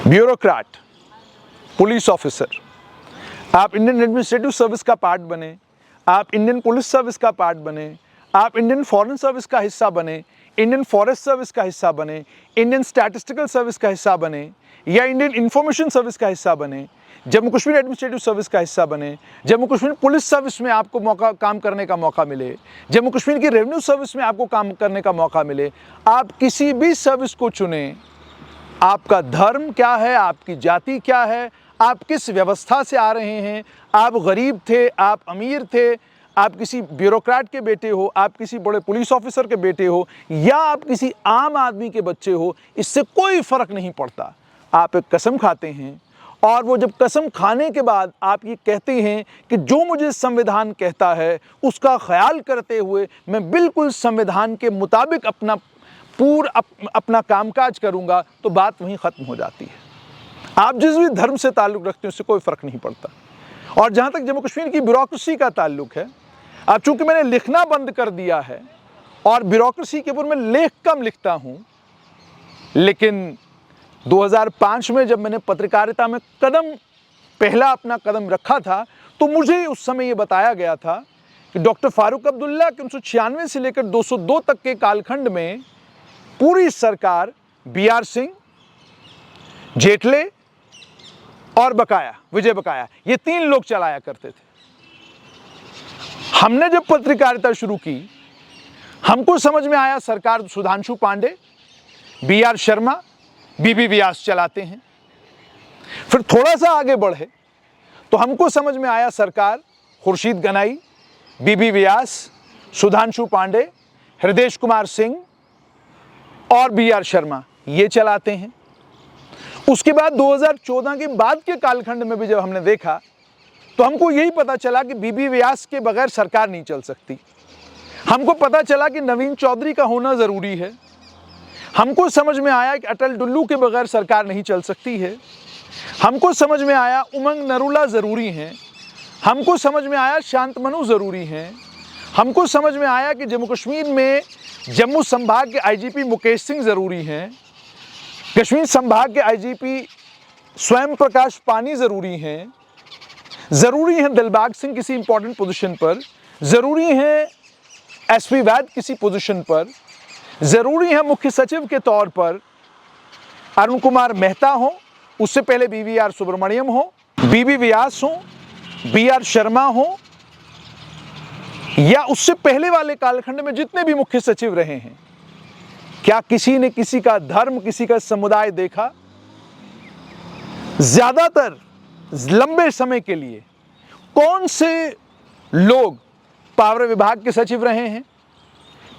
Bureaucrat, police officer, आप Indian administrative service का part बने, आप इंडियन पुलिस सर्विस का पार्ट बने, आप इंडियन फॉरेन सर्विस का हिस्सा बने, इंडियन फॉरेस्ट सर्विस का हिस्सा बने, इंडियन स्टैटिस्टिकल सर्विस का हिस्सा बने, या इंडियन इंफॉर्मेशन सर्विस का हिस्सा बने, जम्मू कश्मीर एडमिनिस्ट्रेटिव सर्विस का हिस्सा बने, जम्मू कश्मीर पुलिस सर्विस में आपको काम करने का मौका मिले, जम्मू कश्मीर की रेवेन्यू सर्विस में आपको काम करने का मौका मिले, आप किसी भी सर्विस को चुने, आपका धर्म क्या है, आपकी जाति क्या है, आप किस व्यवस्था से आ रहे हैं, आप गरीब थे, आप अमीर थे, आप किसी ब्यूरोक्रेट के बेटे हो, आप किसी बड़े पुलिस ऑफिसर के बेटे हो, या आप किसी आम आदमी के बच्चे हो, इससे कोई फर्क नहीं पड़ता। आप एक कसम खाते हैं और वो जब कसम खाने के बाद आप ये कहते हैं कि जो मुझे संविधान कहता है उसका ख्याल करते हुए मैं बिल्कुल संविधान के मुताबिक अपना कामकाज करूंगा, तो बात वहीं ख़त्म हो जाती है। आप जिस भी धर्म से ताल्लुक़ रखते हैं उससे कोई फ़र्क नहीं पड़ता। और जहाँ तक जम्मू कश्मीर की ब्यूरोक्रेसी का ताल्लुक़ है, अब चूँकि मैंने लिखना बंद कर दिया है और ब्यूरोक्रेसी के ऊपर मैं लेख कम लिखता हूँ, लेकिन 2005 में जब मैंने पत्रकारिता में पहला अपना कदम रखा था, तो मुझे उस समय ये बताया गया था कि डॉक्टर फारूक अब्दुल्ला के 1996 से लेकर 202 तक के कालखंड में पूरी सरकार BR सिंह, जेटले और विजय बकाया, ये 3 लोग चलाया करते थे। हमने जब पत्रकारिता शुरू की, हमको समझ में आया सरकार सुधांशु पांडे, BR शर्मा, BB व्यास चलाते हैं। फिर थोड़ा सा आगे बढ़े तो हमको समझ में आया सरकार खुर्शीद गनाई, BB व्यास, सुधांशु पांडे, हृदय कुमार सिंह और BR शर्मा ये चलाते हैं। उसके बाद 2014 के बाद के कालखंड में भी जब हमने देखा तो हमको यही पता चला कि BB व्यास के बगैर सरकार नहीं चल सकती। हमको पता चला कि नवीन चौधरी का होना ज़रूरी है। हमको समझ में आया कि अटल डुल्लू के बगैर सरकार नहीं चल सकती है। हमको समझ में आया उमंग नरूला ज़रूरी हैं। हमको समझ में आया शांतमनु ज़रूरी हैं। हमको समझ में आया कि जम्मू कश्मीर में जम्मू संभाग के IGP मुकेश सिंह ज़रूरी हैं, कश्मीर संभाग के IGP स्वयं प्रकाश पानी ज़रूरी हैं, ज़रूरी हैं दिलबाग सिंह किसी इंपॉर्टेंट पोजीशन पर, ज़रूरी हैं SP वैद किसी पोजीशन पर, ज़रूरी है मुख्य सचिव के तौर पर अरुण कुमार मेहता हो, उससे पहले BVR सुब्रमण्यम हो, BB व्यास हो, BR शर्मा हो, या उससे पहले वाले कालखंड में जितने भी मुख्य सचिव रहे हैं, क्या किसी ने किसी का धर्म, किसी का समुदाय देखा? ज्यादातर लंबे समय के लिए कौन से लोग पावर विभाग के सचिव रहे हैं,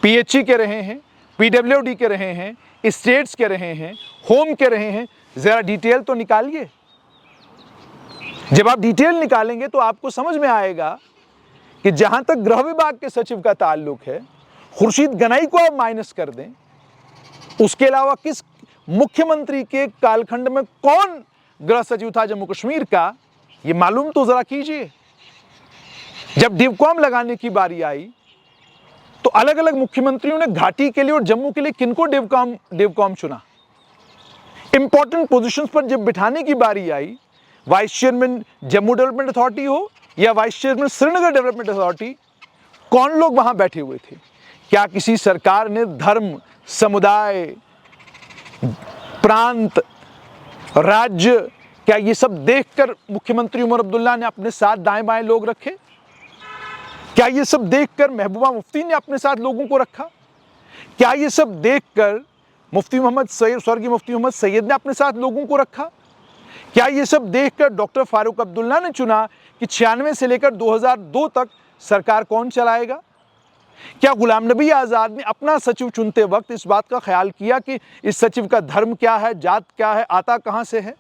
PHE के रहे हैं, PWD के रहे हैं, स्टेट्स के रहे हैं, होम के रहे हैं? जरा डिटेल तो निकालिए। जब आप डिटेल निकालेंगे तो आपको समझ में आएगा कि जहां तक गृह विभाग के सचिव का ताल्लुक है, खुर्शीद गनाई को आप माइनस कर दें, उसके अलावा किस मुख्यमंत्री के कालखंड में कौन गृह सचिव था जम्मू कश्मीर का, ये मालूम तो जरा कीजिए। जब डिवकॉम लगाने की बारी आई तो अलग अलग मुख्यमंत्रियों ने घाटी के लिए और जम्मू के लिए किनको डिवकॉम चुना। इंपॉर्टेंट पोजीशंस पर जब बिठाने की बारी आई, vice chairman Jammu development authority हो या vice chairman Srinagar development authority, कौन लोग वहां बैठे हुए थे? क्या किसी सरकार ने धर्म, समुदाय, प्रांत, राज्य, क्या ये सब देखकर मुख्यमंत्री उमर अब्दुल्ला ने अपने साथ दाएं बाएं लोग रखे? क्या ये सब देखकर महबूबा मुफ्ती ने अपने साथ लोगों को रखा? क्या ये सब देखकर स्वर्गीय मुफ्ती मोहम्मद सैयद ने अपने साथ लोगों को रखा? क्या ये सब देखकर डॉक्टर फारूक अब्दुल्ला ने चुना कि 96 से लेकर 2002 तक सरकार कौन चलाएगा? क्या गुलाम नबी आज़ाद ने अपना सचिव चुनते वक्त इस बात का ख्याल किया कि इस सचिव का धर्म क्या है, जात क्या है, आता कहाँ से है?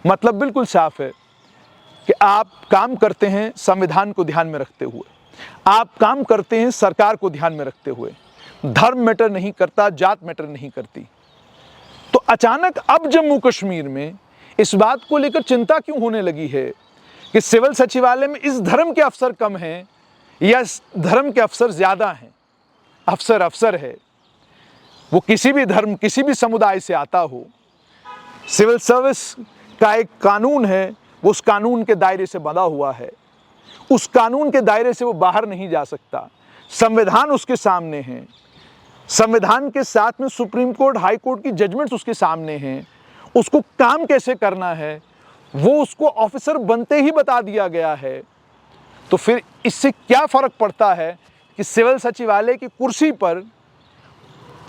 मतलब बिल्कुल साफ है कि आप काम करते हैं संविधान को ध्यान में रखते हुए, आप काम करते हैं सरकार को ध्यान में रखते हुए। धर्म मैटर नहीं करता, जात मैटर नहीं करती। तो अचानक अब जम्मू कश्मीर में इस बात को लेकर चिंता क्यों होने लगी है कि सिविल सचिवालय में इस धर्म के अफसर कम हैं या इस धर्म के अफसर ज़्यादा हैं? अफसर है, वो किसी भी धर्म, किसी भी समुदाय से आता हो, सिविल सर्विस का एक कानून है, वो उस कानून के दायरे से बंधा हुआ है, उस कानून के दायरे से वो बाहर नहीं जा सकता। संविधान उसके सामने है, संविधान के साथ में सुप्रीम कोर्ट, हाई कोर्ट की जजमेंट्स उसके सामने हैं। उसको काम कैसे करना है वो उसको ऑफिसर बनते ही बता दिया गया है। तो फिर इससे क्या फर्क पड़ता है कि सिविल सचिवालय की कुर्सी पर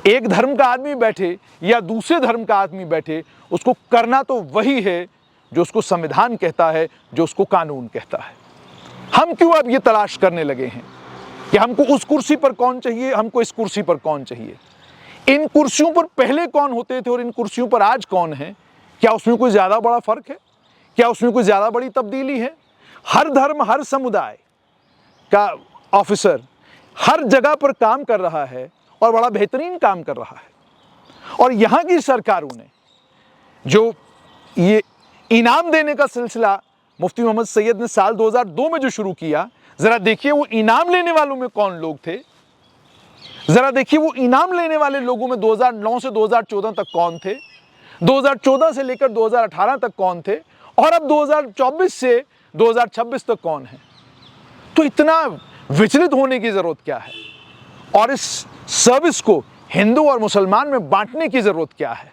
एक धर्म का आदमी बैठे या दूसरे धर्म का आदमी बैठे, उसको करना तो वही है जो उसको संविधान कहता है, जो उसको कानून कहता है। हम क्यों अब ये तलाश करने लगे हैं कि हमको उस कुर्सी पर कौन चाहिए, हमको इस कुर्सी पर कौन चाहिए? इन कुर्सियों पर पहले कौन होते थे और इन कुर्सियों पर आज कौन है? क्या उसमें कोई ज़्यादा बड़ा फर्क है? क्या उसमें कोई ज़्यादा बड़ी तब्दीली है? हर धर्म, हर समुदाय का ऑफिसर हर जगह पर काम कर रहा है और बड़ा बेहतरीन काम कर रहा है। और यहाँ की सरकारों ने जो ये इनाम देने का सिलसिला मुफ्ती मोहम्मद सैयद ने साल 2002 में जो शुरू किया, ज़रा देखिए वो इनाम लेने वालों में कौन लोग थे, ज़रा देखिए वो इनाम लेने वाले लोगों में 2009 से 2014 तक कौन थे, 2014 से लेकर 2018 तक कौन थे, और अब 2024 से 2026 तक कौन है। तो इतना विचलित होने की ज़रूरत क्या है? और इस सर्विस को हिंदू और मुसलमान में बांटने की ज़रूरत क्या है?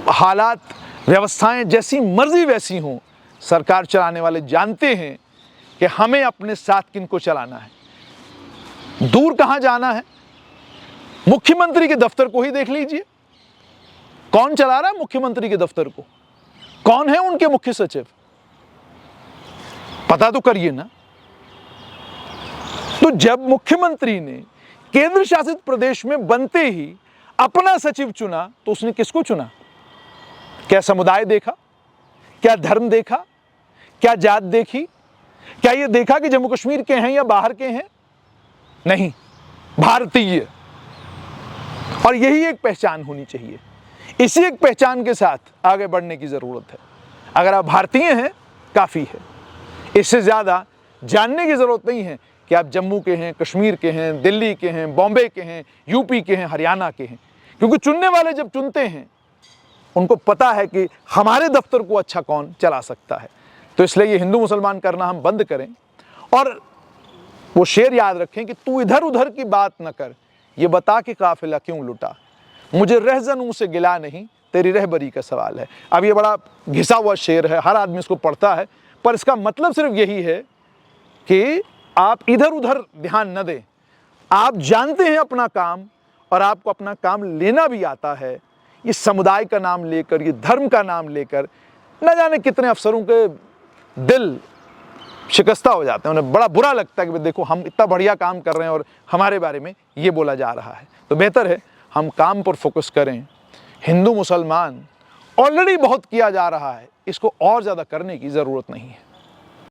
हालात व्यवस्थाएं जैसी मर्जी वैसी हों, सरकार चलाने वाले जानते हैं कि हमें अपने साथ किनको चलाना है। दूर कहां जाना है? मुख्यमंत्री के दफ्तर को ही देख लीजिए। कौन चला रहा है मुख्यमंत्री के दफ्तर को? कौन है उनके मुख्य सचिव? पता तो करिए ना। तो जब मुख्यमंत्री ने केंद्र शासित प्रदेश में बनते ही अपना सचिव चुना, तो उसने किसको चुना? क्या समुदाय देखा? क्या धर्म देखा? क्या जात देखी? क्या यह देखा कि जम्मू कश्मीर के हैं या बाहर के हैं? नहीं, भारतीय। और यही एक पहचान होनी चाहिए। इसी एक पहचान के साथ आगे बढ़ने की जरूरत है। अगर आप भारतीय हैं, काफी है। इससे ज्यादा जानने की जरूरत नहीं है कि आप जम्मू के हैं, कश्मीर के हैं, दिल्ली के हैं, बॉम्बे के हैं, यूपी के हैं, हरियाणा के हैं। क्योंकि चुनने वाले जब चुनते हैं, उनको पता है कि हमारे दफ्तर को अच्छा कौन चला सकता है। तो इसलिए ये हिंदू मुसलमान करना हम बंद करें और वो शेर याद रखें कि तू इधर उधर की बात न कर, ये बता कि काफिला क्यों लुटा, मुझे रहजनों से गिला नहीं, तेरी रहबरी का सवाल है। अब ये बड़ा घिसा हुआ शेर है, हर आदमी इसको पढ़ता है, पर इसका मतलब सिर्फ यही है कि आप इधर उधर ध्यान न दें। आप जानते हैं अपना काम और आपको अपना काम लेना भी आता है। ये समुदाय का नाम लेकर, ये धर्म का नाम लेकर न जाने कितने अफसरों के दिल शिकस्ता हो जाते हैं। उन्हें बड़ा बुरा लगता है कि देखो हम इतना बढ़िया काम कर रहे हैं और हमारे बारे में ये बोला जा रहा है। तो बेहतर है हम काम पर फोकस करें। हिंदू मुसलमान ऑलरेडी बहुत किया जा रहा है, इसको और ज़्यादा करने की ज़रूरत नहीं है।